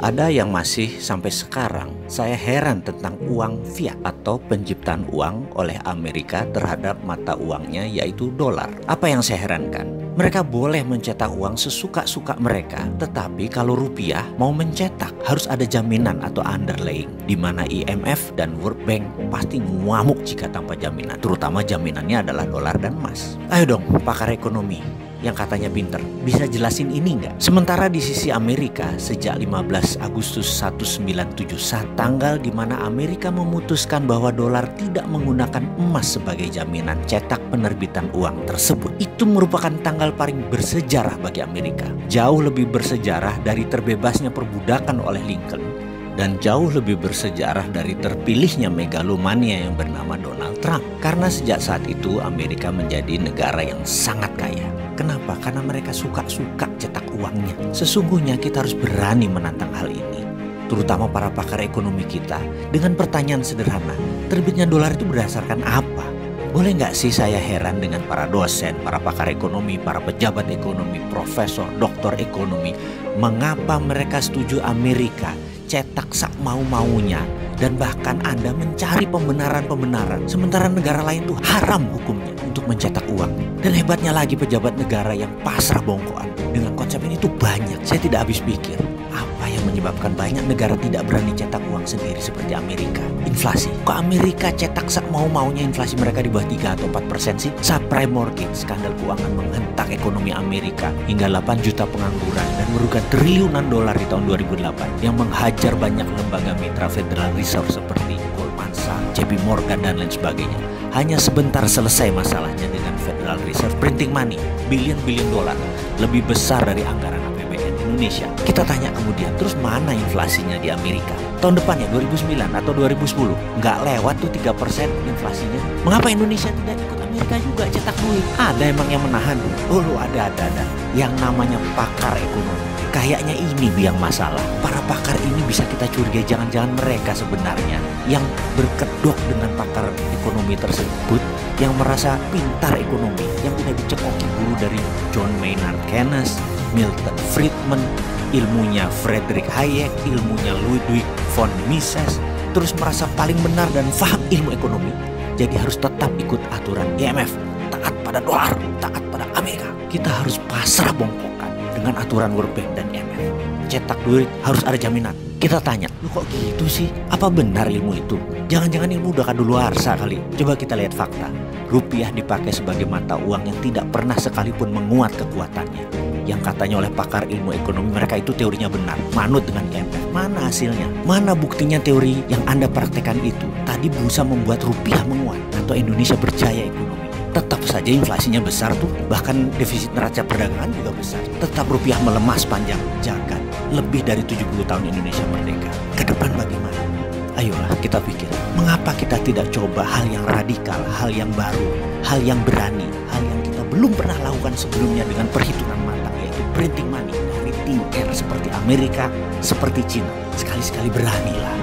Ada yang masih sampai sekarang saya heran tentang uang fiat atau penciptaan uang oleh Amerika terhadap mata uangnya yaitu dolar. Apa yang saya herankan? Mereka boleh mencetak uang sesuka-suka mereka, tetapi kalau rupiah mau mencetak harus ada jaminan atau underlying, di mana IMF dan World Bank pasti ngamuk jika tanpa jaminan, terutama jaminannya adalah dolar dan emas. Ayo dong pakar ekonomi yang katanya pinter, bisa jelasin ini nggak? Sementara di sisi Amerika, sejak 15 Agustus 1971, tanggal di mana Amerika memutuskan bahwa dolar tidak menggunakan emas sebagai jaminan cetak penerbitan uang tersebut, itu merupakan tanggal paling bersejarah bagi Amerika. Jauh lebih bersejarah dari terbebasnya perbudakan oleh Lincoln, dan jauh lebih bersejarah dari terpilihnya megalomania yang bernama Donald Trump. Karena sejak saat itu Amerika menjadi negara yang sangat kaya. Kenapa? Karena mereka suka-suka cetak uangnya. Sesungguhnya kita harus berani menantang hal ini, terutama para pakar ekonomi kita, dengan pertanyaan sederhana, terbitnya dolar itu berdasarkan apa? Boleh nggak sih saya heran dengan para dosen, para pakar ekonomi, para pejabat ekonomi, profesor, doktor ekonomi, mengapa mereka setuju Amerika cetak sak mau-maunya, dan bahkan Anda mencari pembenaran-pembenaran, sementara negara lain tuh haram hukumnya untuk mencetak uang. Dan hebatnya lagi pejabat negara yang pasrah bongkoan dengan konsep ini tuh banyak. Saya tidak habis pikir, apa yang menyebabkan banyak negara tidak berani cetak uang sendiri seperti Amerika? Inflasi. Kok Amerika cetak sak mau-maunya, inflasi mereka di bawah 3 atau 4% sih? Subprime mortgage, skandal keuangan menghentak ekonomi Amerika hingga 8 juta pengangguran dan merugikan triliunan dolar di tahun 2008 yang menghajar banyak lembaga mitra Federal Reserve seperti Goldman Sachs, JP Morgan dan lain sebagainya. Hanya sebentar selesai masalahnya dengan Federal Reserve printing money billion-billion dolar, lebih besar dari anggaran APBN Indonesia. Kita tanya kemudian, terus mana inflasinya di Amerika? Tahun depannya 2009 atau 2010 nggak lewat tuh 3% inflasinya. Mengapa Indonesia tidak ikut Amerika juga cetak duit? Ada emang yang menahan? Oh ada. Yang namanya pakar ekonomi. Kayaknya ini yang masalah. Para pakar ini bisa kita curigai, jangan-jangan mereka sebenarnya yang berkedok dengan pakar ekonomi tersebut, yang merasa pintar ekonomi, yang udah dicekoki dulu dari John Maynard Keynes, Milton Friedman, ilmunya Friedrich Hayek, ilmunya Ludwig von Mises, terus merasa paling benar dan paham ilmu ekonomi, jadi harus tetap ikut aturan IMF, taat pada dolar, taat pada Amerika. Kita harus pasrah bongkokan dengan aturan World Bank dan IMF. Cetak duit harus ada jaminan. Kita tanya, lu kok gitu sih? Apa benar ilmu itu? Jangan-jangan ilmu udah kadaluarsa kali. Coba kita lihat fakta. Rupiah dipakai sebagai mata uang yang tidak pernah sekalipun menguat kekuatannya. Yang katanya oleh pakar ilmu ekonomi mereka itu teorinya benar, manut dengan IMF. Mana hasilnya? Mana buktinya teori yang Anda praktekkan itu tadi berusaha membuat rupiah menguat atau Indonesia berjaya ekonomi? Tetap saja inflasinya besar tuh, bahkan defisit neraca perdagangan juga besar. Tetap rupiah melemah sepanjang jagat. Lebih dari 70 tahun Indonesia merdeka. Ke depan bagaimana? Ayolah kita pikir, mengapa kita tidak coba hal yang radikal, hal yang baru, hal yang berani, hal yang kita belum pernah lakukan sebelumnya dengan perhitungan matang, yaitu printing money dari thin air seperti Amerika, seperti Cina. Sekali-sekali beranilah.